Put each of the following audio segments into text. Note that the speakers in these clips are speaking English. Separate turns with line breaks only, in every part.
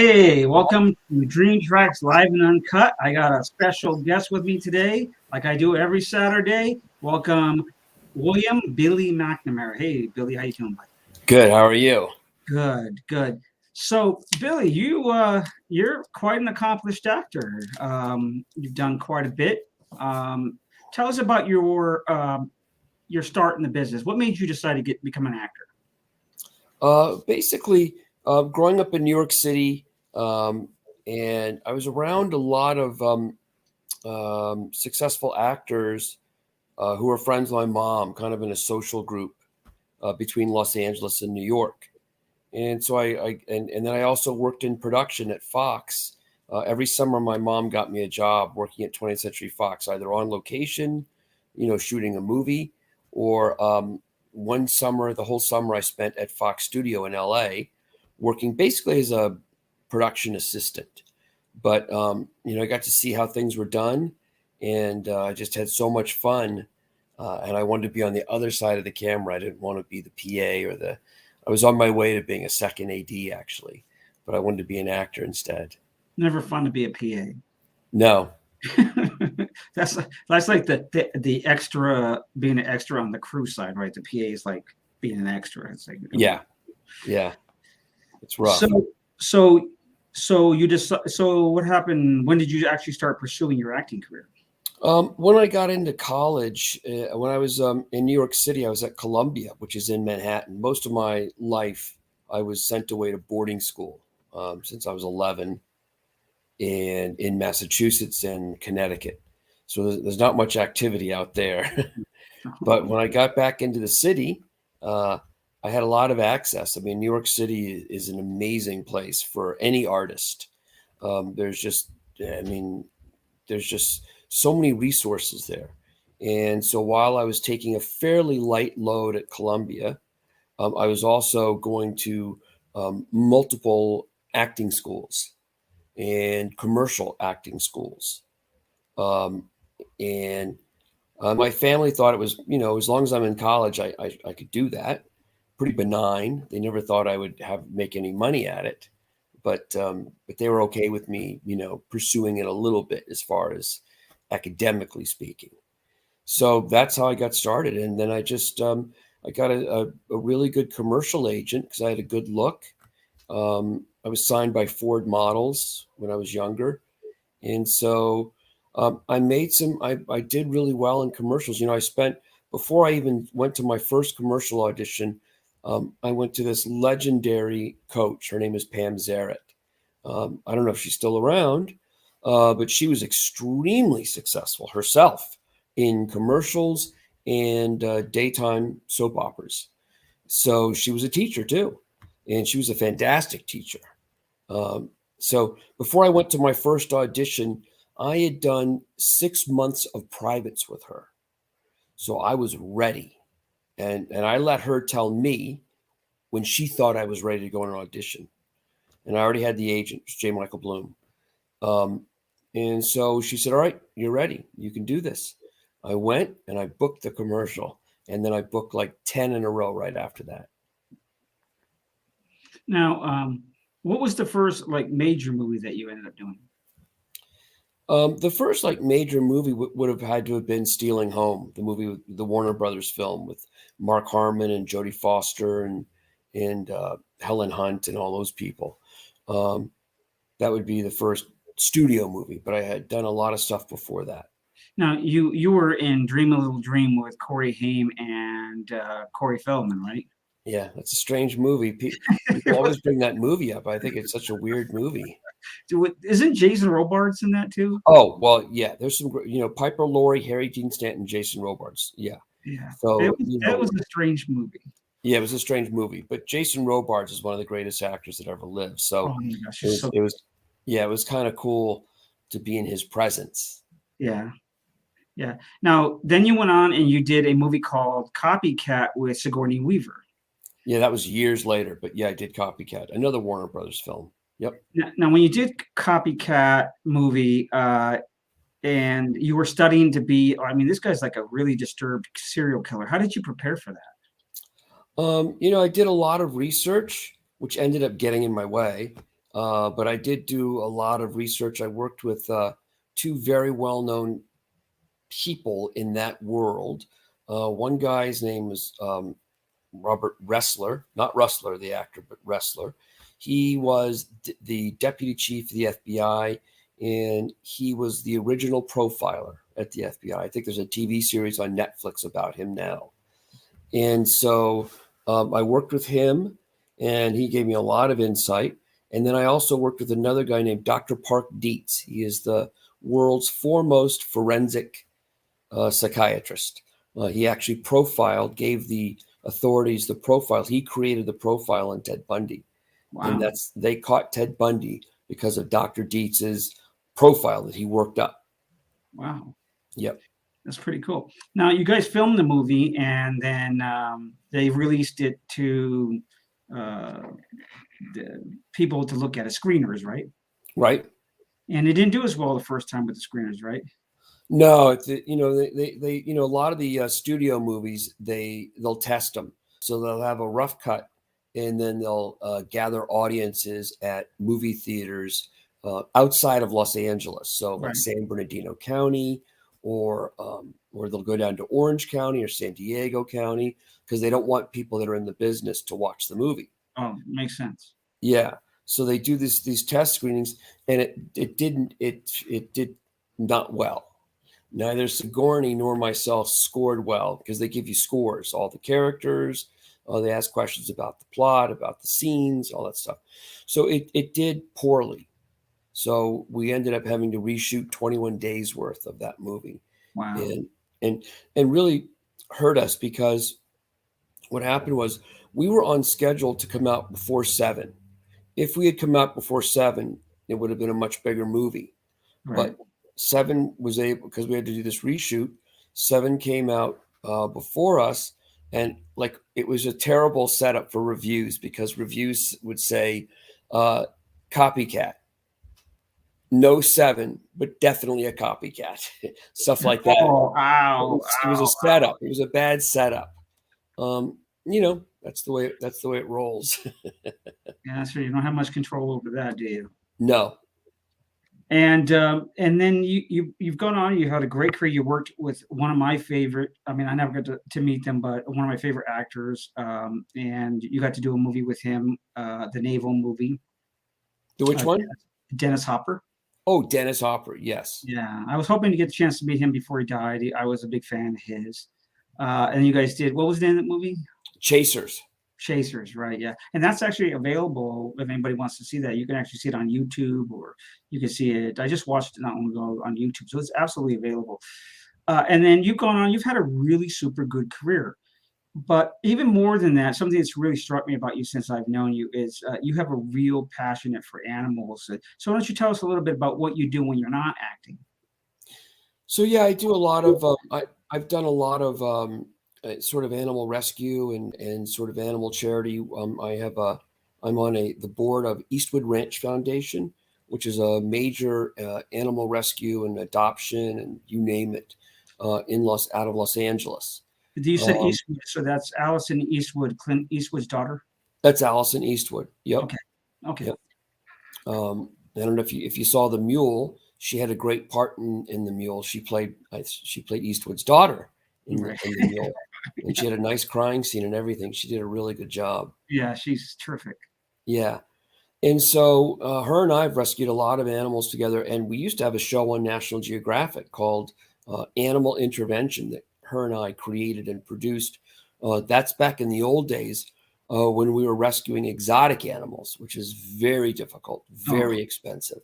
Hey, welcome to DreamTraxx Live and Uncut. I got a special guest with me today, like I do every Saturday. Welcome, William Billy McNamara. Hey, Billy, how you doing, buddy?
Good. How are you?
Good, good. So, Billy, you're quite an accomplished actor. You've done quite a bit. Tell us about your start in the business. What made you decide to become an actor?
Basically, growing up in New York City, and I was around a lot of successful actors who were friends with my mom, kind of in a social group between Los Angeles and New York. And so and then I also worked in production at Fox. Every summer, my mom got me a job working at 20th Century Fox, either on location, shooting a movie, or one summer, the whole summer I spent at Fox Studio in LA, working basically as a production assistant. But I got to see how things were done, and I just had so much fun. And I wanted to be on the other side of the camera. I didn't want to be the PA or I was on my way to being a second AD actually, but I wanted to be an actor instead.
Never fun to be a PA.
No.
that's like the extra, being an extra on the crew side, right? The PA is like being an extra. It's like
yeah, it's rough.
So what happened? When did you actually start pursuing your acting career?
When I got into college, when I was in New York City, I was at Columbia, which is in Manhattan. Most of my life, I was sent away to boarding school since I was 11, and in Massachusetts and Connecticut. So there's not much activity out there. But when I got back into the city, I had a lot of access. I mean, New York City is an amazing place for any artist. There's just so many resources there. And so while I was taking a fairly light load at Columbia, I was also going to multiple acting schools and commercial acting schools. And my family thought it was, as long as I'm in college, I could do that. Pretty benign. They never thought I would make any money at it, but they were okay with me, pursuing it a little bit as far as academically speaking. So that's how I got started. And then I just, I got a really good commercial agent because I had a good look. I was signed by Ford Models when I was younger. And so I did really well in commercials. Before I even went to my first commercial audition, I went to this legendary coach. Her name is Pam Zarrett. I don't know if she's still around, but she was extremely successful herself in commercials and daytime soap operas. So she was a teacher too, and she was a fantastic teacher. So before I went to my first audition, I had done 6 months of privates with her. So I was ready. And I let her tell me when she thought I was ready to go on an audition. And I already had the agent, J. Michael Bloom. And so she said, all right, you're ready. You can do this. I went and I booked the commercial. And then I booked like 10 in a row right after that.
Now, what was the first major movie that you ended up doing?
The first major movie would have had to have been Stealing Home, the movie, the Warner Brothers film with Mark Harmon and Jodie Foster and Helen Hunt and all those people. That would be the first studio movie, but I had done a lot of stuff before that.
Now, you were in Dream a Little Dream with Corey Haim and Corey Feldman, right?
Yeah, that's a strange movie. People always bring that movie up. I think it's such a weird movie.
Isn't Jason Robards in that too?
Oh, well, yeah. There's some, Piper Laurie, Harry Dean Stanton, Jason Robards. Yeah.
Yeah.
So
that was a strange movie.
Yeah, it was a strange movie. But Jason Robards is one of the greatest actors that ever lived. So,
oh my gosh,
it was kind of cool to be in his presence.
Yeah. Yeah. Now, then you went on and you did a movie called Copycat with Sigourney Weaver.
Yeah, that was years later. But yeah, I did Copycat, another Warner Brothers film. Yep.
Now, when you did Copycat movie, and you were studying to be, this guy's like a really disturbed serial killer. How did you prepare for that?
I did a lot of research, which ended up getting in my way. but I did do a lot of research. I worked with two very well-known people in that world. One guy's name was Robert Ressler, not Rustler, the actor, but Ressler. He was the deputy chief of the FBI, and he was the original profiler at the FBI. I think there's a TV series on Netflix about him now. And so I worked with him, and he gave me a lot of insight. And then I also worked with another guy named Dr. Park Dietz. He is the world's foremost forensic psychiatrist. He actually profiled, gave the authorities the profile. He created the profile on Ted Bundy.
Wow.
And they caught Ted Bundy because of Dr. Dietz's profile that he worked up.
Wow.
Yep.
That's pretty cool. Now, you guys filmed the movie, and then they released it to the people to look at as screeners, right?
Right.
And it didn't do as well the first time with the screeners, right?
No, they a lot of the studio movies, they'll test them. So they'll have a rough cut, and then they'll gather audiences at movie theaters outside of Los Angeles. So like San Bernardino County, or they'll go down to Orange County or San Diego County, because they don't want people that are in the business to watch the movie.
Oh, makes sense.
Yeah. So they do these test screenings, and it did not well. Neither Sigourney nor myself scored well, because they give you scores, all the characters. They ask questions about the plot, about the scenes, all that stuff. So it did poorly. So we ended up having to reshoot 21 days worth of that movie.
Wow.
And really hurt us, because what happened was we were on schedule to come out before 7. If we had come out before 7, it would have been a much bigger movie.
Right.
But 7 was able, because we had to do this reshoot. 7 came out before us, and like it was a terrible setup for reviews, because reviews would say copycat, no 7, but definitely a copycat, stuff like that.
Oh, wow.
It was a setup. It was a bad setup. That's the way it rolls.
Yeah, that's right. You don't have much control over that, do you?
No.
And then you've gone on. You had a great career. You worked with one of my favorite. I mean, I never got to meet them, but one of my favorite actors. And you got to do a movie with him, the naval movie.
Which one?
Dennis Hopper.
Oh, Dennis Hopper. Yes.
Yeah, I was hoping to get the chance to meet him before he died. I was a big fan of his. And you guys did. What was the name of that movie?
Chasers.
Chasers, right? Yeah, and that's actually available if anybody wants to see that. You can actually see it on YouTube, or you can see it. I just watched it not long ago on YouTube, so it's absolutely available. And then you've gone on. You've had a really super good career, but even more than that, something that's really struck me about you since I've known you is you have a real passion for animals. So why don't you tell us a little bit about what you do when you're not acting?
So yeah, I do a lot of. I've done a lot of. Sort of animal rescue and sort of animal charity. I'm on the board of Eastwood Ranch Foundation, which is a major animal rescue and adoption and you name it out of Los Angeles.
Do you say Eastwood? So that's Allison Eastwood, Clint Eastwood's daughter.
That's Allison Eastwood. Yep.
Okay.
Yep. I don't know if you saw The Mule. She had a great part in The Mule. She played Eastwood's daughter in The Mule. And she had a nice crying scene and everything. She did a really good job.
Yeah, she's terrific.
Yeah. And so her and I have rescued a lot of animals together. And we used to have a show on National Geographic called Animal Intervention that her and I created and produced. That's back in the old days when we were rescuing exotic animals, which is very difficult, very expensive.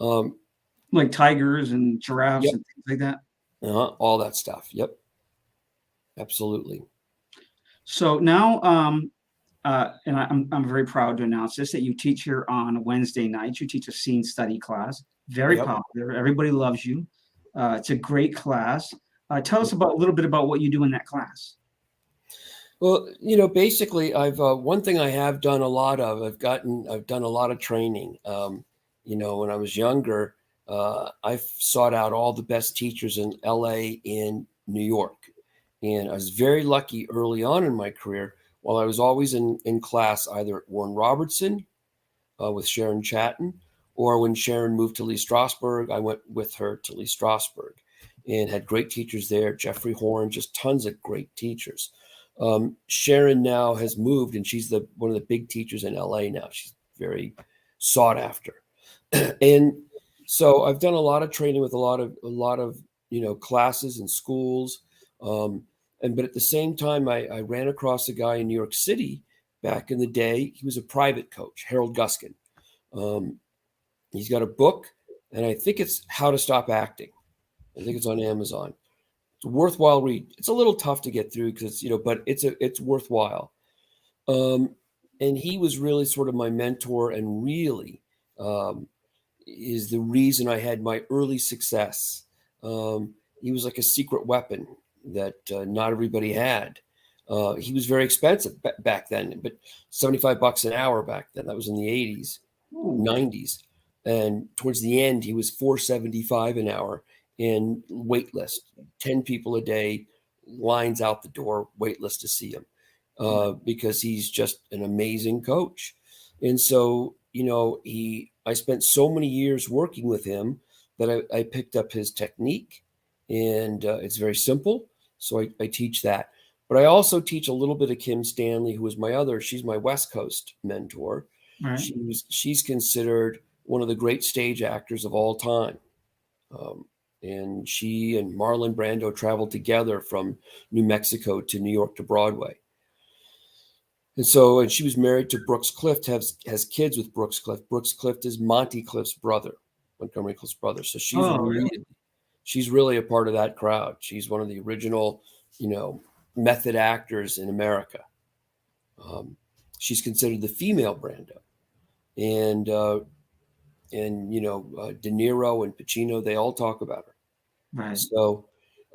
Like tigers and giraffes and things like that?
All that stuff. Yep. Absolutely.
So now, and I'm very proud to announce this, that you teach here on Wednesday nights. You teach a scene study class, very popular. Everybody loves you. It's a great class. Tell us a little bit about what you do in that class.
Well, basically, I've one thing I have done a lot of. I've done a lot of training. When I was younger, I sought out all the best teachers in LA and New York. And I was very lucky early on in my career. While I was always in class, either at Warren Robertson, with Sharon Chatton, or when Sharon moved to Lee Strasberg, I went with her to Lee Strasberg and had great teachers there. Jeffrey Horn, just tons of great teachers. Sharon now has moved, and she's one of the big teachers in LA now. She's very sought after. And so I've done a lot of training with a lot of classes and schools. But at the same time, I ran across a guy in New York City back in the day. He was a private coach, Harold Guskin. He's got a book, and I think it's How to Stop Acting. I think it's on Amazon. It's a worthwhile read. It's a little tough to get through because but it's worthwhile. And he was really sort of my mentor, and really is the reason I had my early success. He was like a secret weapon that not everybody had. He was very expensive back then, but $75 an hour back then. That was in the 80s, 90s. And towards the end, he was $475 an hour in wait list, 10 people a day, lines out the door, wait list to see him, because he's just an amazing coach. And so, I spent so many years working with him that I picked up his technique, and it's very simple. So I teach that. But I also teach a little bit of Kim Stanley, who is she's my West Coast mentor.
Right.
She's considered one of the great stage actors of all time. And she and Marlon Brando traveled together from New Mexico to New York to Broadway. And she was married to Brooks Clift, has kids with Brooks Clift. Brooks Clift is Monty Clift's brother, Montgomery Clift's brother. So she's really a part of that crowd. She's one of the original, method actors in America. She's considered the female Brando. And De Niro and Pacino, they all talk about her.
Right.
So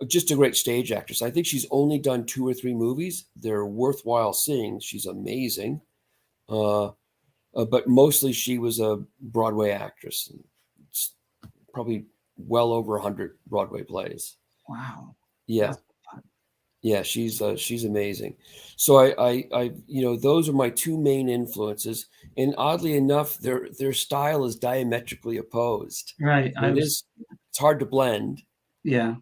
just a great stage actress. I think she's only done 2 or 3 movies. They're worthwhile seeing. She's amazing. But mostly she was a Broadway actress. It's probably well over 100 Broadway plays.
Wow.
Yeah. Yeah, she's amazing. So I those are my 2 main influences, and oddly enough, their style is diametrically opposed.
Right.
It's hard to blend.
Yeah.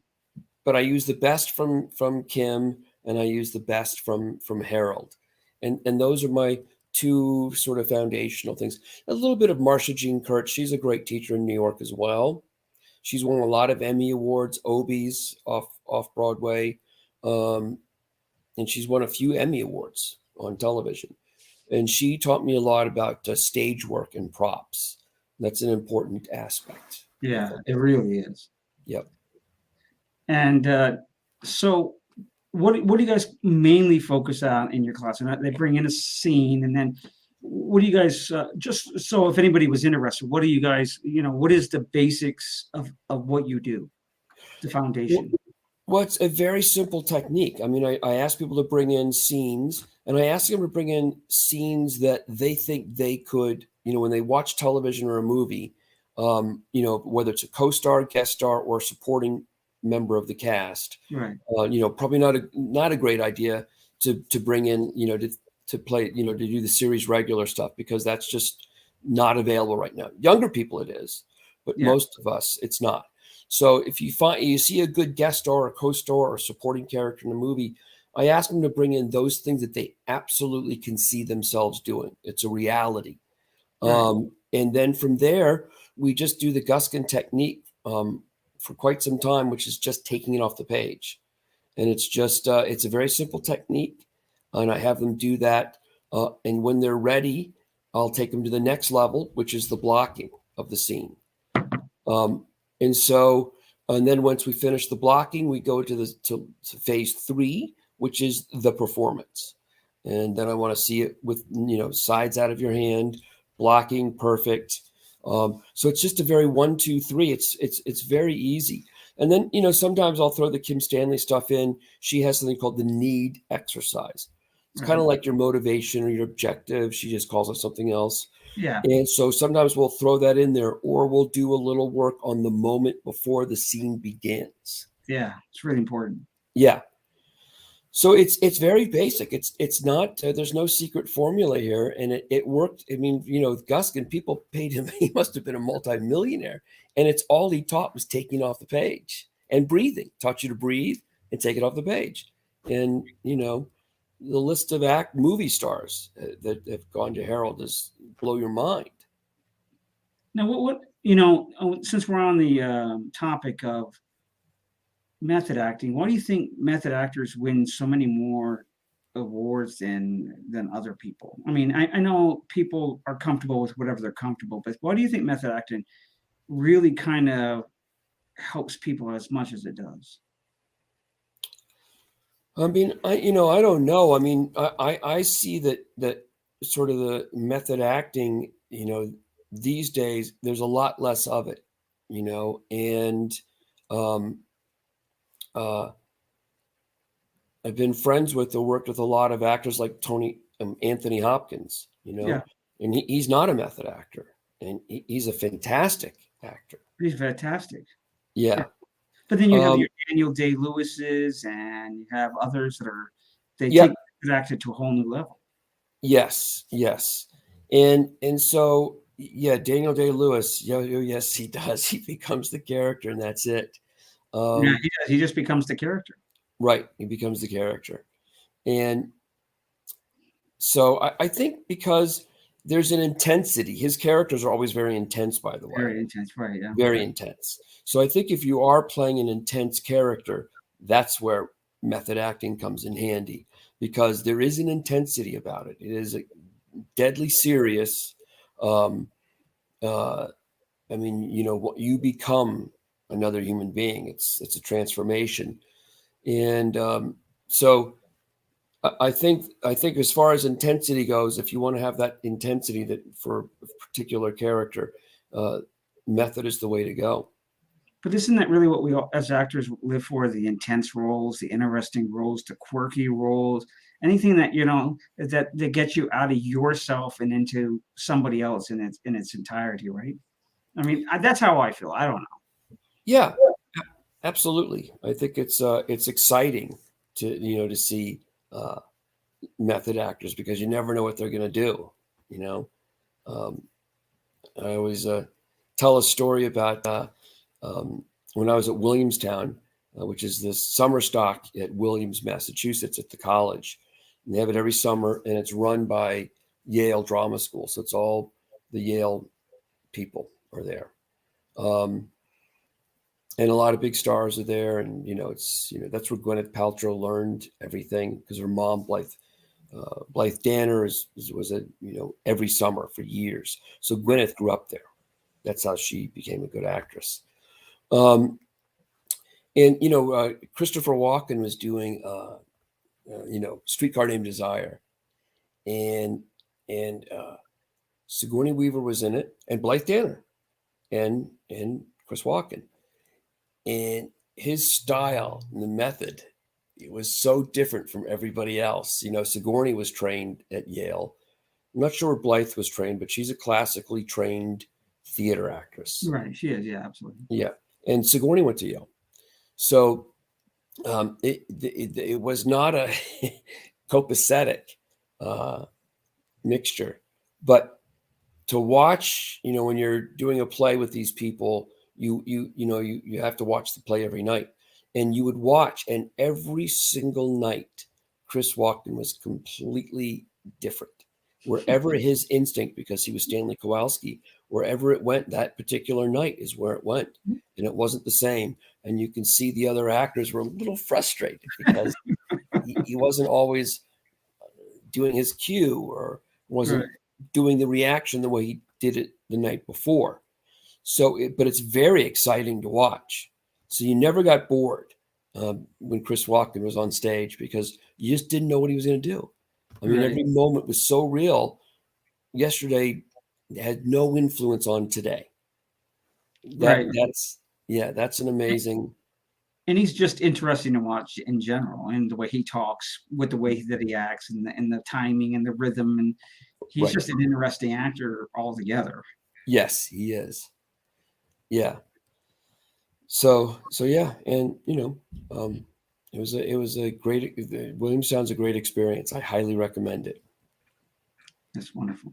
But I use the best from Kim, and I use the best from Harold, and those are my 2 sort of foundational things. A little bit of Marsha Jean Kurtz. She's a great teacher in New York as well. She's won a lot of Emmy Awards, Obies off Broadway. And she's won a few Emmy Awards on television. And she taught me a lot about stage work and props. That's an important aspect.
Yeah, it really is.
Yep.
And so what do you guys mainly focus on in your class? And they bring in a scene, and then what do you guys, just so if anybody was interested, what do you guys, what is the basics of what you do, the foundation?
Well, it's a very simple technique. I mean, I ask people to bring in scenes, and I ask them to bring in scenes that they think they could, when they watch television or a movie, whether it's a co-star, guest star, or supporting member of the cast.
Right.
Probably not a great idea to bring in, to play, to do the series regular stuff, because that's just not available right now. Younger people it is, but most of us, it's not. So if you see a good guest star or co-star or supporting character in a movie, I ask them to bring in those things that they absolutely can see themselves doing. It's a reality. Right. And then from there, we just do the Guskin technique for quite some time, which is just taking it off the page. And it's just, it's a very simple technique. And I have them do that. And when they're ready, I'll take them to the next level, which is the blocking of the scene. And then once we finish the blocking, we go to phase 3, which is the performance. And then I want to see it with, sides out of your hand, blocking, perfect. So it's just a very 1, 2, 3. It's very easy. And then, sometimes I'll throw the Kim Stanley stuff in. She has something called the need exercise. It's kind of like your motivation or your objective. She just calls it something else.
Yeah.
And so sometimes we'll throw that in there, or we'll do a little work on the moment before the scene begins.
Yeah, it's really important.
Yeah. So it's very basic. It's not, there's no secret formula here, and it worked. I mean, with Guskin, people paid him. He must have been a multimillionaire, and it's all he taught was taking off the page and breathing. Taught you to breathe and take it off the page. And the list of movie stars that have gone to Herald is blow your mind.
Now, since we're on the topic of method acting, why do you think method actors win so many more awards than other people? I mean, I know people are comfortable with whatever they're comfortable, but why do you think method acting really kind of helps people as much as it does?
I mean, I don't know. I mean, I see that sort of the method acting, these days there's a lot less of it, and I've been friends with or worked with a lot of actors like Anthony Hopkins,
Yeah.
and he's not a method actor, and he's a fantastic actor.
He's fantastic.
Yeah.
But then you have your Daniel Day-Lewis's, and you have others that take method acting to a whole new level.
Yes. And so, Daniel Day-Lewis, yes, he does. He becomes the character, and that's it.
Yeah, he does. He just becomes the character.
Right. He becomes the character. And so I think because there's an intensity, his characters are always very intense, by the way.
Very intense, right? Yeah.
Very intense. So I think if you are playing an intense character, that's where method acting comes in handy, because there is an intensity about it. It is deadly serious. I mean, what you become another human being. It's a transformation. And so I think as far as intensity goes, if you want to have that intensity that for a particular character, method is the way to go.
But isn't that really what we all, as actors, live for? The intense roles, the interesting roles, the quirky roles, anything that that gets you out of yourself and into somebody else in its entirety, right? I mean, that's how I feel. I don't know.
Yeah, absolutely. I think it's exciting to see method actors, because you never know what they're going to do. I always tell a story about when I was at Williamstown, which is this summer stock at Williams, Massachusetts, at the college. And they have it every summer, and it's run by Yale Drama School. So it's all the Yale people are there. And a lot of big stars are there. And, that's where Gwyneth Paltrow learned everything, because her mom, Blythe Danner, was every summer for years. So Gwyneth grew up there. That's how she became a good actress. And Christopher Walken was doing Streetcar Named Desire, and Sigourney Weaver was in it, and Blythe Danner, and Chris Walken, and his style and the method, it was so different from everybody else. Sigourney was trained at Yale. I'm not sure where Blythe was trained, but she's a classically trained theater actress.
Right, she is. Yeah, absolutely.
Yeah. And Sigourney went to Yale. So it was not a copacetic mixture. But to watch, when you're doing a play with these people, you have to watch the play every night. And you would watch, and every single night, Chris Walken was completely different. Wherever his instinct, because he was Stanley Kowalski, wherever it went that particular night is where it went. And it wasn't the same. And you can see the other actors were a little frustrated because he wasn't always doing his cue, or wasn't doing the reaction the way he did it the night before. So, but it's very exciting to watch. So you never got bored when Chris Walken was on stage, because you just didn't know what he was going to do. I mean, every moment was so real. Yesterday had no influence on today. That's an amazing.
And he's just interesting to watch in general, and the way he talks, with the way that he acts, and the timing and the rhythm, and he's just an interesting actor altogether.
Yes, he is. Yeah. So yeah, and It was a great, Williamstown's a great experience. I highly recommend it.
That's wonderful.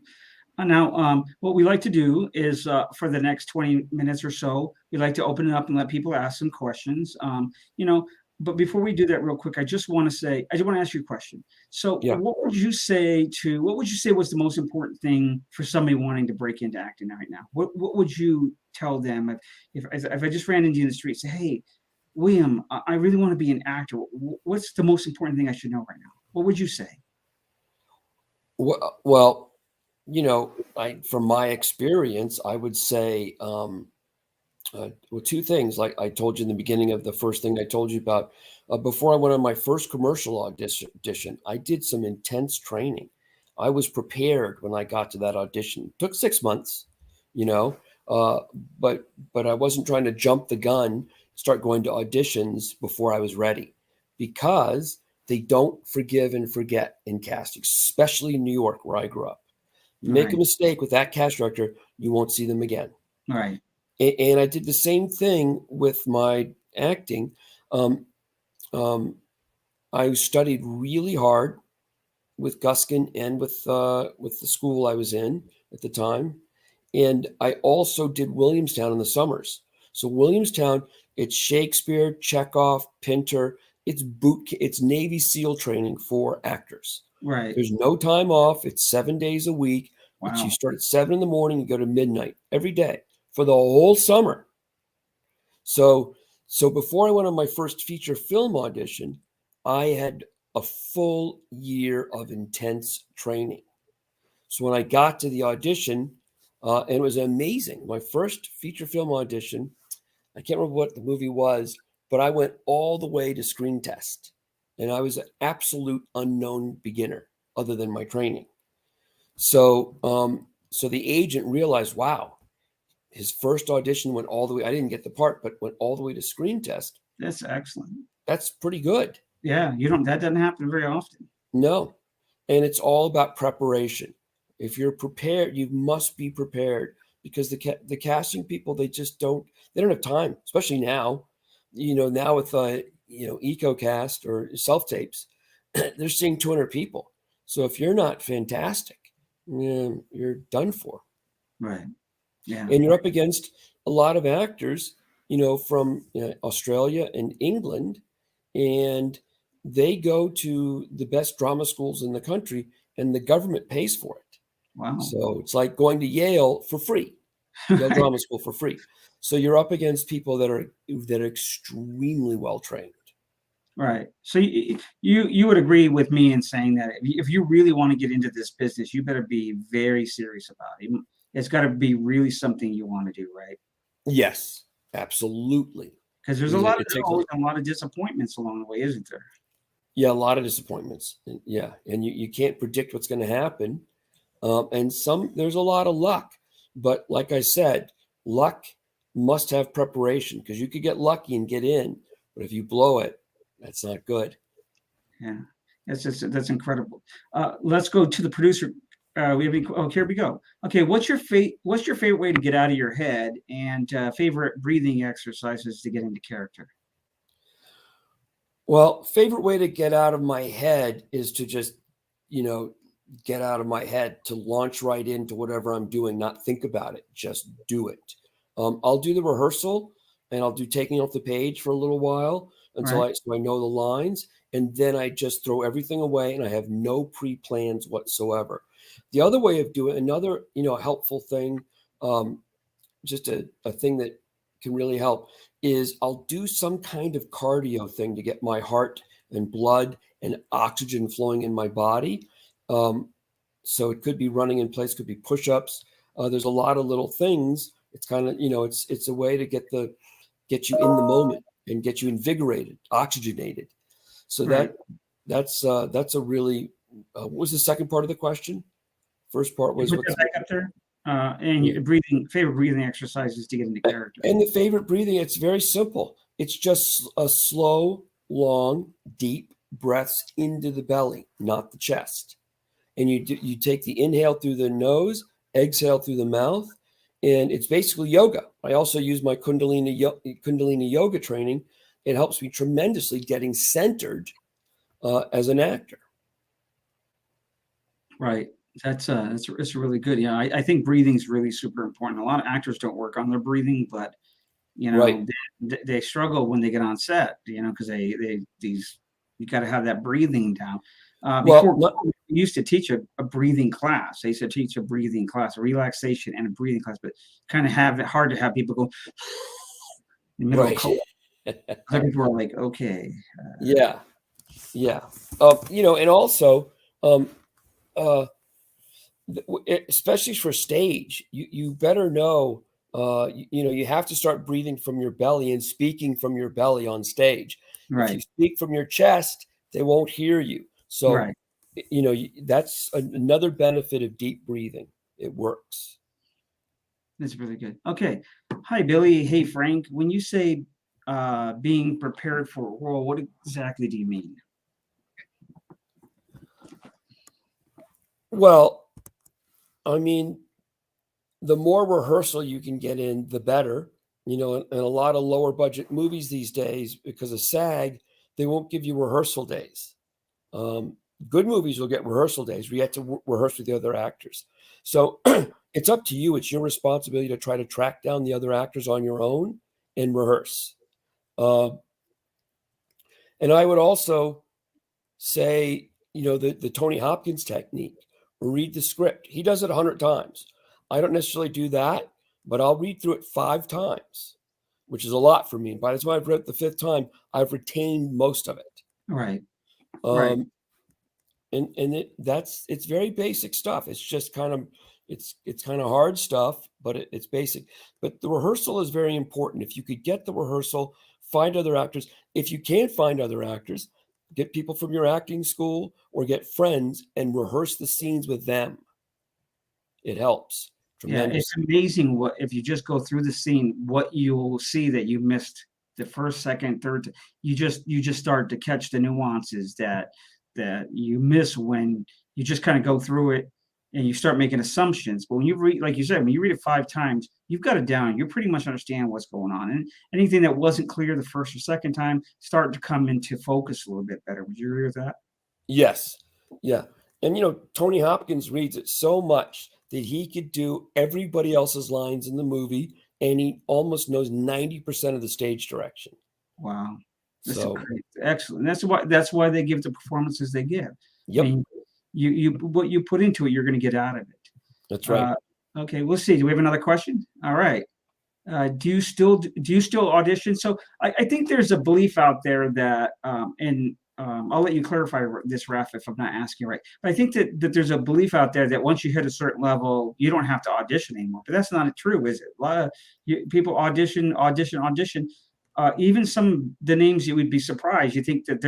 Now, what we like to do is for the next 20 minutes or so, we like to open it up and let people ask some questions. But before we do that real quick, I just want to ask you a question. So
Yeah.
what would you say was the most important thing for somebody wanting to break into acting right now? What would you tell them if I just ran into you in the street and say, hey, William, I really want to be an actor. What's the most important thing I should know right now? What would you say?
Well, from my experience, I would say, two things. Like I told you in the beginning of the first thing I told you about, before I went on my first commercial audition, I did some intense training. I was prepared when I got to that audition. It took 6 months, but I wasn't trying to jump the gun, start going to auditions before I was ready, because they don't forgive and forget in casting, especially in New York, where I grew up. You make a mistake with that cast director, you won't see them again.
Right.
And I did the same thing with my acting. I studied really hard with Guskin and with the school I was in at the time. And I also did Williamstown in the summers. So Williamstown, it's Shakespeare, Chekhov, Pinter. It's Navy SEAL training for actors.
Right.
There's no time off. It's 7 days a week.
Wow.
You start at 7 in the morning, you go to midnight every day for the whole summer. So before I went on my first feature film audition, I had a full year of intense training. So when I got to the audition, and it was amazing. My first feature film audition, I can't remember what the movie was, but I went all the way to screen test. And I was an absolute unknown beginner other than my training. So the agent realized, wow, his first audition went all the way. I didn't get the part, but went all the way to screen test.
That's excellent.
That's pretty good.
Yeah, that doesn't happen very often.
No. And it's all about preparation. If you're prepared, you must be prepared, because the casting people, they don't have time, especially now. Now with EcoCast or self-tapes, they're seeing 200 people. So if you're not fantastic, you're done for.
Right. Yeah.
And you're up against a lot of actors, from Australia and England, and they go to the best drama schools in the country, and the government pays for it.
Wow.
So it's like going to Yale for free, Yale Drama School for free. So you're up against people that are extremely well trained.
Right. So you would agree with me in saying that if you really want to get into this business, you better be very serious about it. It's got to be really something you want to do, right?
Yes, absolutely.
Because there's always a lot of disappointments along the way, isn't there?
Yeah, a lot of disappointments. Yeah, and you can't predict what's going to happen. And there's a lot of luck. But like I said, luck must have preparation, because you could get lucky and get in, but if you blow it, that's not good.
Yeah, that's incredible. Let's go to the producer. Here we go. Okay, what's your favorite way to get out of your head, and favorite breathing exercises to get into character?
Well, favorite way to get out of my head is to just, get out of my head, to launch right into whatever I'm doing, not think about it, just do it. I'll do the rehearsal, and I'll do taking off the page for a little while until I know the lines, and then I just throw everything away, and I have no pre-plans whatsoever. The other way of doing another, helpful thing, just a thing that can really help, is I'll do some kind of cardio thing to get my heart and blood and oxygen flowing in my body. So it could be running in place, could be push-ups. There's a lot of little things. It's kind of, it's a way to get you in the moment and get you invigorated, oxygenated. So that's a really, what was the second part of the question? First part was
what's back up there. And your favorite breathing exercises to get into character.
And the favorite breathing, it's very simple. It's just a slow, long, deep breaths into the belly, not the chest. And you take the inhale through the nose, exhale through the mouth, and it's basically yoga. I also use my Kundalini yoga training, it helps me tremendously getting centered as an actor.
Right. That's it's really good. Yeah, I think breathing is really super important. A lot of actors don't work on their breathing, but
Right.
they struggle when they get on set. Because you got to have that breathing down. Before we used to teach a breathing class. They used to teach a breathing class, a relaxation and a breathing class, but kind of have it hard to have people go in the middle of cold. People are like, okay.
Yeah. And also, especially for stage, you better know, you have to start breathing from your belly and speaking from your belly on stage.
Right.
If you speak from your chest, they won't hear you. So,
right.
That's another benefit of deep breathing. It works.
That's really good. Okay. Hi, Billy. Hey, Frank. When you say being prepared for a role, what exactly do you mean?
Well, I mean, the more rehearsal you can get in, the better. And a lot of lower budget movies these days, because of SAG, they won't give you rehearsal days. Good movies will get rehearsal days. We have to rehearse with the other actors. So it's up to you. It's your responsibility to try to track down the other actors on your own and rehearse. And I would also say, the Tony Hopkins technique, read the script. He does it 100 times. I don't necessarily do that, but I'll read through it 5 times, which is a lot for me. And by the time I've read it the 5th time, I've retained most of it.
Right. Right.
And it's very basic stuff. It's just kind of hard stuff, but it's basic. But the rehearsal is very important. If you could get the rehearsal, find other actors. If you can't find other actors, get people from your acting school or get friends and rehearse the scenes with them. It helps tremendously.
Yeah, it's amazing if you just go through the scene, what you'll see that you missed the first, second, third. You just start to catch the nuances that you miss when you just kind of go through it and you start making assumptions. But when you read, like you said, when you read it 5 times, you've got it down. You pretty much understand what's going on. And anything that wasn't clear the first or second time start to come into focus a little bit better. Would you agree with that?
Yes. Yeah. And, Tony Hopkins reads it so much that he could do everybody else's lines in the movie, and he almost knows 90% of the stage direction.
Wow. That's excellent. That's why they give the performances they give.
Yep.
I mean, you what you put into it, you're going to get out of it.
That's right.
Okay, we'll see. Do we have another question? All right. Do you still audition? So I think there's a belief out there that I'll let you clarify this, Raf, if I'm not asking right. But I think that there's a belief out there that once you hit a certain level, you don't have to audition anymore. But that's not true, is it? A lot of people audition. Even the names, you would be surprised. You think that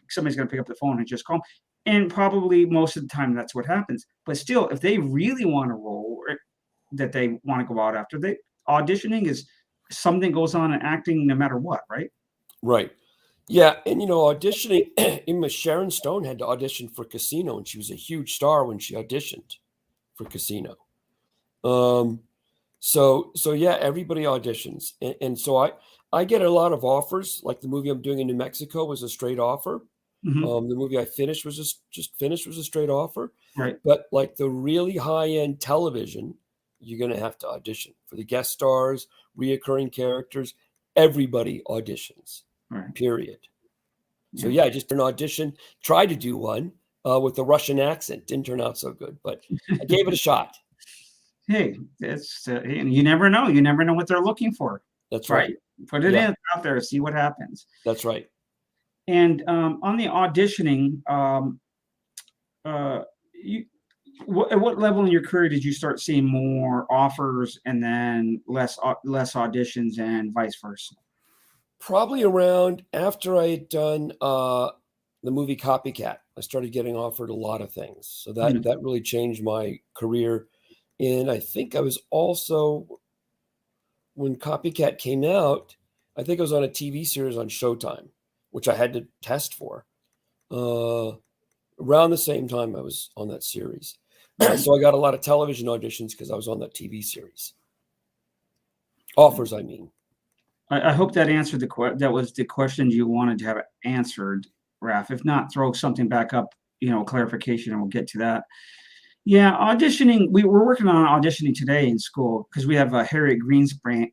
somebody's gonna pick up the phone and just call them. And probably most of the time that's what happens. But still, if they really want a role that they want to go out after, auditioning is something goes on in acting no matter what, right?
Right. Yeah. And, auditioning, Sharon Stone had to audition for Casino, and she was a huge star when she auditioned for Casino. So yeah, everybody auditions. And so I get a lot of offers. Like the movie I'm doing in New Mexico was a straight offer.
Mm-hmm.
The movie I finished was just finished was a straight offer.
Right.
But like the really high-end television, you're going to have to audition for the guest stars, reoccurring characters. Everybody auditions.
Right.
Period. So yeah, I just did an audition, tried to do one with a Russian accent. Didn't turn out so good, but I gave it a shot.
Hey, that's and you never know. You never know what they're looking for.
That's right.
Put it in out there, see what happens.
That's right.
And on the auditioning, at what level in your career did you start seeing more offers and then less auditions and vice versa?
Probably around after I had done the movie Copycat. I started getting offered a lot of things. So that really changed my career. And I think I was also, when Copycat came out, I think I was on a TV series on Showtime, which I had to test for. Around the same time I was on that series. So I got a lot of television auditions because I was on that TV series. Offers, I mean.
I hope that answered that was the question you wanted to have answered, Raf. If not, throw something back up, clarification, and we'll get to that. Yeah, auditioning. We're working on auditioning today in school because we have Harriet Greenspan,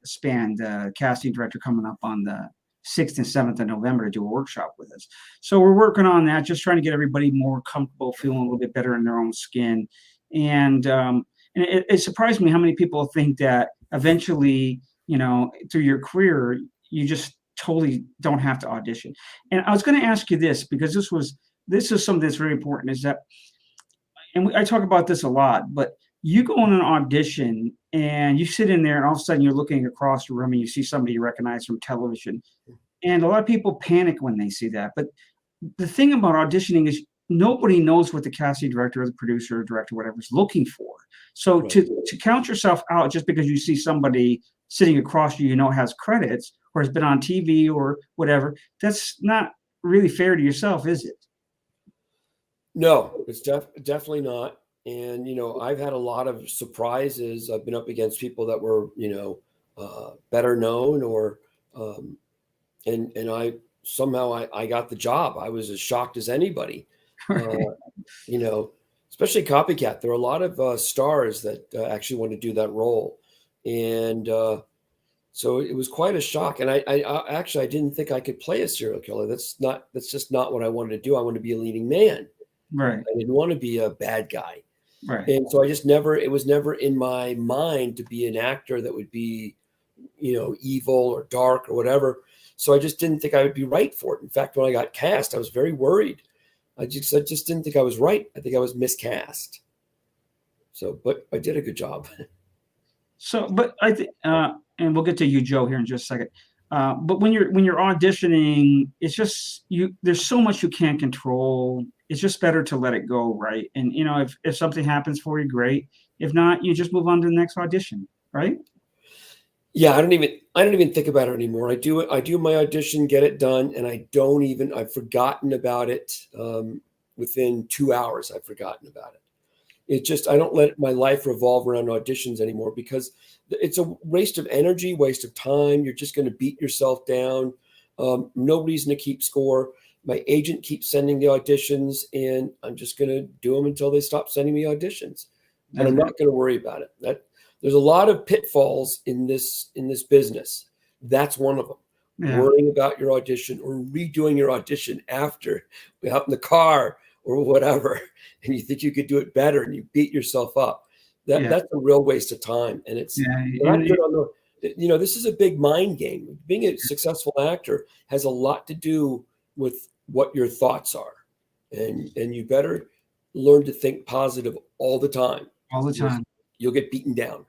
the casting director, coming up on the 6th and 7th of November to do a workshop with us. So we're working on that, just trying to get everybody more comfortable, feeling a little bit better in their own skin. And it surprised me how many people think that eventually, through your career, you just totally don't have to audition. And I was going to ask you this because this is something that's very important, is that, and I talk about this a lot, but you go on an audition and you sit in there and all of a sudden you're looking across the room and you see somebody you recognize from television. And a lot of people panic when they see that. But the thing about auditioning is nobody knows what the casting director or the producer or director, whatever, is looking for. So
Right.
to count yourself out just because you see somebody sitting across you, has credits or has been on TV or whatever, that's not really fair to yourself, is it?
No, it's definitely not. And, I've had a lot of surprises. I've been up against people that were, better known or, and I somehow I got the job. I was as shocked as anybody, uh, you know, especially Copycat. There are a lot of stars that actually want to do that role. And so it was quite a shock. And I actually, I didn't think I could play a serial killer. That's just not what I wanted to do. I wanted to be a leading man.
Right,
I didn't want to be a bad guy.
right.
And so it was never in my mind to be an actor that would be, evil or dark or whatever. So I just didn't think I would be right for it. In fact, when I got cast, I was very worried. I just didn't think I was right. I think I was miscast. So, but I did a good job.
So, but I think, and we'll get to you, Joe, here in just a second. But when you're auditioning, it's just there's so much you can't control. It's just better to let it go, right? And if something happens for you, great. If not, you just move on to the next audition, right?
Yeah, I don't even think about it anymore. I do my audition, get it done, and I've forgotten about it. Within 2 hours, I've forgotten about it. It just, I don't let my life revolve around auditions anymore because it's a waste of energy, waste of time. You're just going to beat yourself down. No reason to keep score. My agent keeps sending the auditions, and I'm just going to do them until they stop sending me auditions. And I'm not going to worry about it. There's a lot of pitfalls in this business. That's one of them.
Yeah.
Worrying about your audition or redoing your audition after, out in the car or whatever, and you think you could do it better and you beat yourself up. That's a real waste of time. And it's not good on this is a big mind game. Being a successful actor has a lot to do with what your thoughts are. And you better learn to think positive all the time.
All the time.
You'll get beaten down.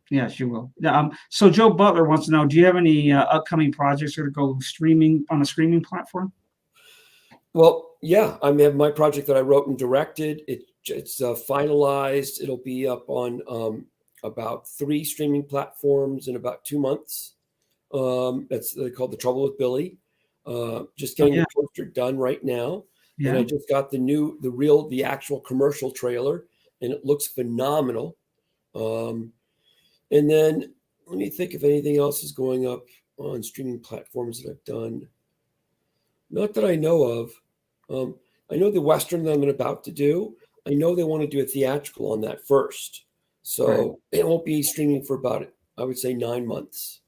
Yes, you will. So Joe Butler wants to know, do you have any upcoming projects that are go streaming on a streaming platform?
Well, yeah, I have my project that I wrote and directed. It's finalized. It'll be up on about 3 streaming platforms in about 2 months. That's called The Trouble with Billy. Just getting the poster done right now. Yeah. And I just got the actual commercial trailer, and it looks phenomenal. And then let me think if anything else is going up on streaming platforms that I've done. Not that I know of. I know the Western that I'm about to do. I know they want to do a theatrical on that first. So It won't be streaming for about, I would say, 9 months.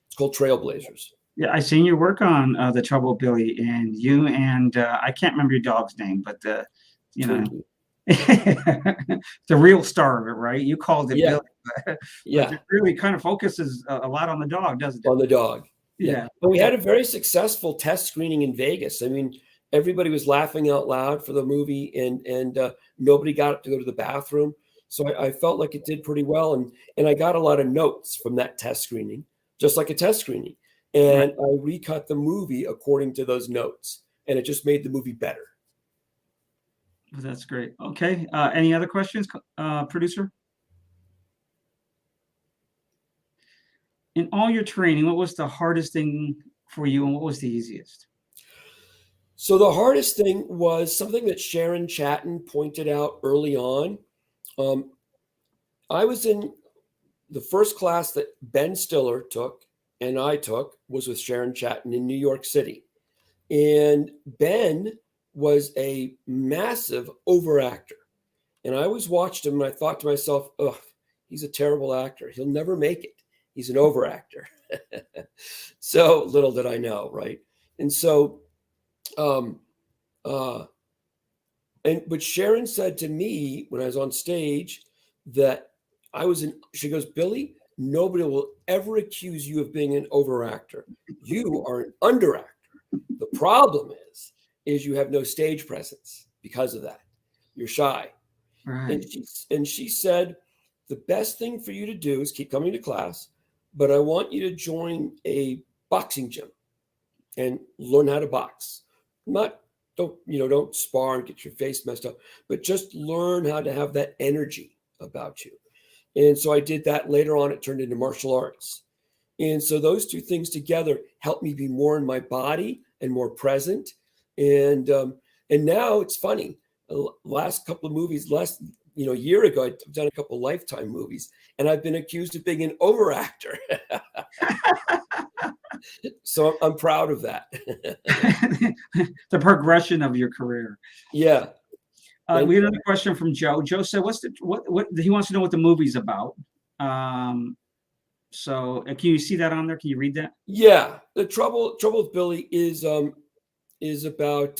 It's called Trailblazers.
Yeah, I seen your work on The Trouble with Billy, and you and I can't remember your dog's name, but the real star of it, right? You called it Billy. But it really kind of focuses a lot on the dog, doesn't it?
On the dog.
Yeah.
But we had a very successful test screening in Vegas. I mean, everybody was laughing out loud for the movie, and nobody got up to go to the bathroom. So I felt like it did pretty well. And I got a lot of notes from that test screening, just like a test screening. And I recut the movie according to those notes, and it just made the movie better.
That's great. Okay. Any other questions, producer? In all your training, what was the hardest thing for you, and what was the easiest?
So the hardest thing was something that Sharon Chatton pointed out early on. I was in the first class that Ben Stiller took and I took was with Sharon Chatton in New York City. And Ben was a massive overactor. And I always watched him and I thought to myself, oh, he's a terrible actor. He'll never make it. He's an overactor. So little did I know, right? And so, but Sharon said to me when I was on stage that she goes, Billy, nobody will ever accuse you of being an overactor. You are an underactor. The problem is you have no stage presence because of that. You're shy.
Right.
And she said, the best thing for you to do is keep coming to class, but I want you to join a boxing gym and learn how to box. Don't spar and get your face messed up, but just learn how to have that energy about you. And so I did that. Later on, it turned into martial arts. And so those two things together helped me be more in my body and more present. And now it's funny. Last couple of movies, a year ago, I've done a couple of Lifetime movies, and I've been accused of being an overactor. So I'm proud of that.
The progression of your career.
Yeah.
We have another question from Joe. Joe said, what he wants to know what the movie's about. So can you see that on there? Can you read that?
Yeah. The Trouble with Billy is about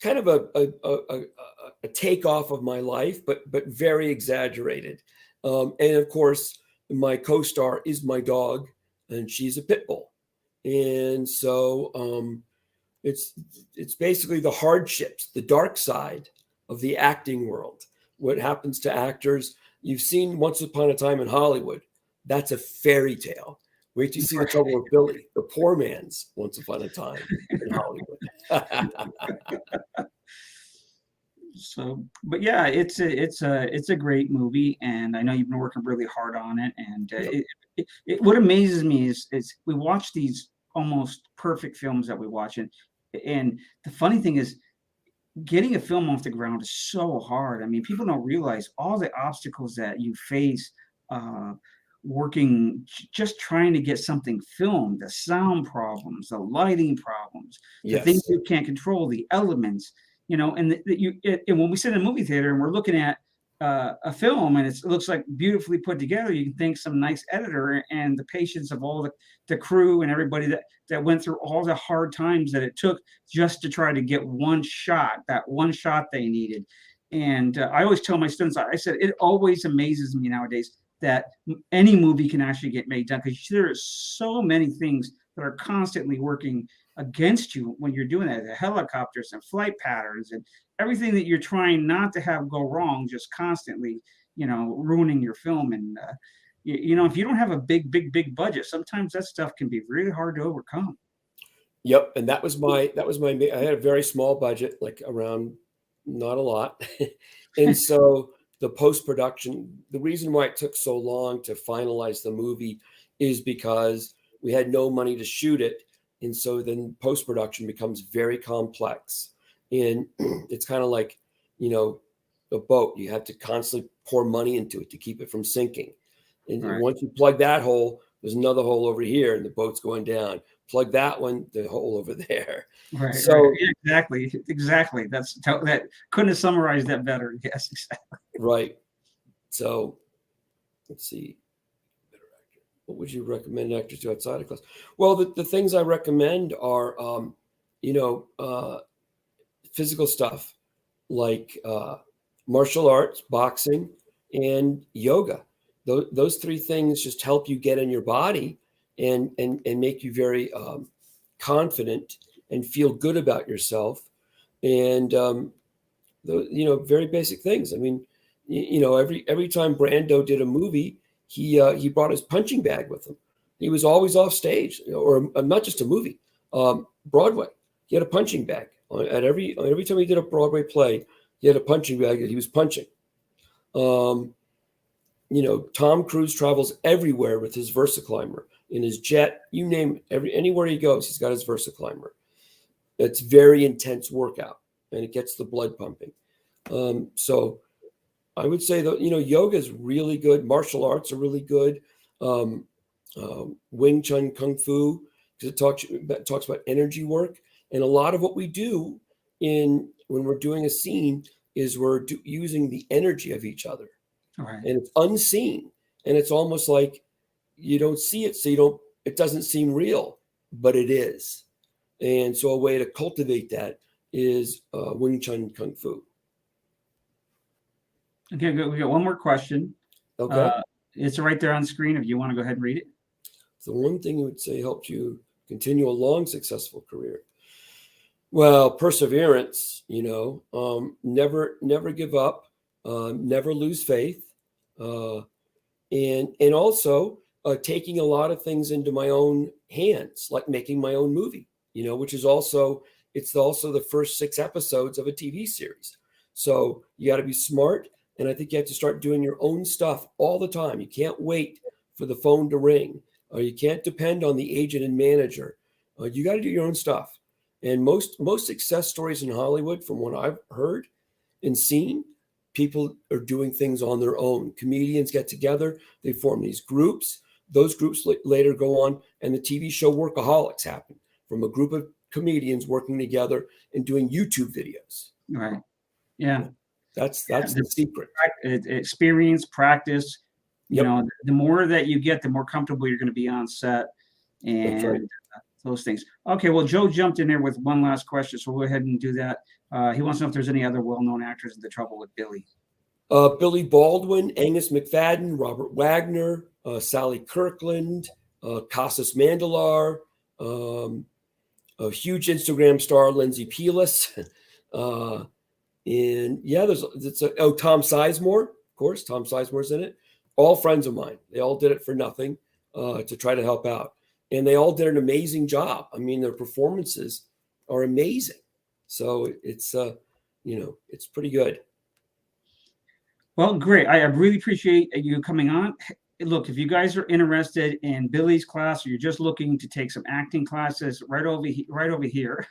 kind of a takeoff of my life, but very exaggerated. And of course, my co-star is my dog, and she's a pit bull. And so it's basically the hardships, the dark side of the acting world. What happens to actors? You've seen Once Upon a Time in Hollywood. That's a fairy tale. Wait till you see The Trouble with Billy, the poor man's Once Upon a Time in Hollywood.
So, but yeah, it's a great movie, and I know you've been working really hard on it. And what amazes me is we watch these almost perfect films that we watch, and the funny thing is, getting a film off the ground is so hard. I mean, people don't realize all the obstacles that you face working, just trying to get something filmed, the sound problems, the lighting problems, the things you can't control, the elements, and and when we sit in a movie theater and we're looking at a film and it looks like beautifully put together, you can thank some nice editor and the patience of all the crew and everybody that went through all the hard times that it took just to try to get that one shot they needed. And I always tell my students, I said, it always amazes me nowadays that any movie can actually get made done, because there are so many things that are constantly working against you when you're doing that. The helicopters and flight patterns and everything that you're trying not to have go wrong, just constantly, ruining your film. And if you don't have a big budget, sometimes that stuff can be really hard to overcome.
Yep, and that was my. I had a very small budget, like around, not a lot, and so the post-production. The reason why it took so long to finalize the movie is because we had no money to shoot it, and so then post-production becomes very complex. And it's kind of like, a boat. You have to constantly pour money into it to keep it from sinking. And once you plug that hole, there's another hole over here, and the boat's going down. Plug that one, the hole over there.
Right.
So
right. Exactly. That couldn't have summarized that better. Yes, exactly.
Right. So let's see. What would you recommend actors do outside of class? Well, the things I recommend are, physical stuff like martial arts, boxing, and yoga. Those three things just help you get in your body and make you very confident and feel good about yourself. And very basic things. I mean, every time Brando did a movie, he brought his punching bag with him. He was always off stage, or not just a movie, Broadway. He had a punching bag at every time he did a Broadway play. He had a punching bag that he was punching. Tom Cruise travels everywhere with his VersaClimber in his jet. You name it, anywhere he goes, he's got his VersaClimber. It's very intense workout, and it gets the blood pumping. So I would say that yoga is really good. Martial arts are really good. Wing Chun Kung Fu, because it talks about energy work. And a lot of what we do when we're doing a scene is we're using the energy of each other.
Right.
And it's unseen. And it's almost like you don't see it, so it doesn't seem real, but it is. And so a way to cultivate that is Wing Chun Kung Fu.
Okay, good. We got one more question.
Okay.
It's right there on screen if you want to go ahead and read it.
So one thing you would say helped you continue a long, successful career. Well, perseverance, never give up, never lose faith. And also taking a lot of things into my own hands, like making my own movie, which is it's also the first 6 episodes of a TV series. So you got to be smart. And I think you have to start doing your own stuff all the time. You can't wait for the phone to ring, or you can't depend on the agent and manager. You got to do your own stuff. And most success stories in Hollywood, from what I've heard and seen, people are doing things on their own. Comedians get together, they form these groups. Those groups later go on, and the TV show Workaholics happen from a group of comedians working together and doing YouTube videos.
Right. Yeah.
That's the secret.
Experience, practice.
Yep.
The more that you get, the more comfortable you're going to be on set, and
right.
Those things. Okay, well, Joe jumped in there with one last question, so we'll go ahead and do that. He wants to know if there's any other well-known actors in the trouble with Billy.
Billy Baldwin, Angus McFadden, Robert Wagner, Sally Kirkland, Casas Mandelar, a huge Instagram star, Lindsay Pelis. And yeah, Tom Sizemore, of course. Tom Sizemore's in it. All friends of mine. They all did it for nothing to try to help out. And they all did an amazing job. I mean, their performances are amazing. So it's pretty good.
Well, great. I really appreciate you coming on. Look, if you guys are interested in Billy's class, or you're just looking to take some acting classes, right over here,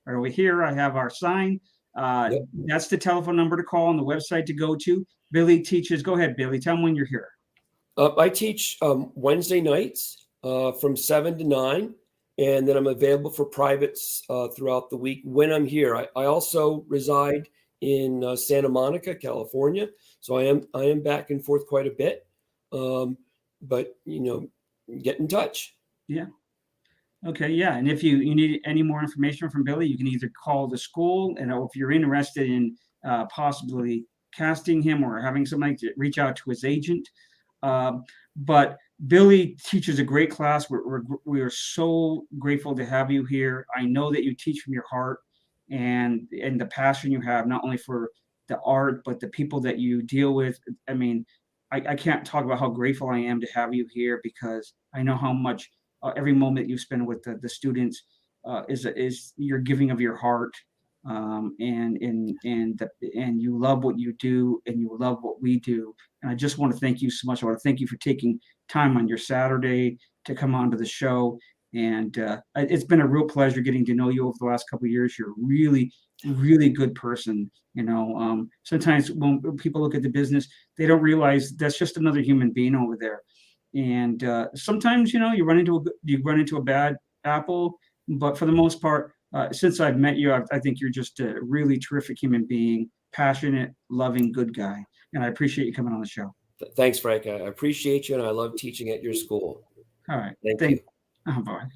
I have our sign.
Yep.
That's the telephone number to call and the website to go to. Billy teaches. Go ahead, Billy. Tell them when you're here.
I teach Wednesday nights from 7 to 9, and then I'm available for privates throughout the week when I'm here. I also reside in Santa Monica, California, so I am back and forth quite a bit. But get in touch.
Yeah. Okay. Yeah. And if you need any more information from Billy, you can either call the school, and if you're interested in possibly casting him or having somebody to reach out to his agent. But Billy teaches a great class. We are so grateful to have you here. I know that you teach from your heart and the passion you have, not only for the art, but the people that you deal with. I mean, I can't talk about how grateful I am to have you here, because I know how much every moment you spend with the students is you're giving of your heart, and you love what you do, and you love what we do. And I just want to thank you so much. I want to thank you for taking time on your Saturday to come onto the show. And it's been a real pleasure getting to know you over the last couple of years. You're a really, really good person. Sometimes when people look at the business, they don't realize that's just another human being over there. And sometimes, you run into a bad apple, but for the most part, since I've met you, I think you're just a really terrific human being, passionate, loving, good guy. And I appreciate you coming on the show.
Thanks, Frank. I appreciate you, and I love teaching at your school.
All right.
Thank you.
Bye.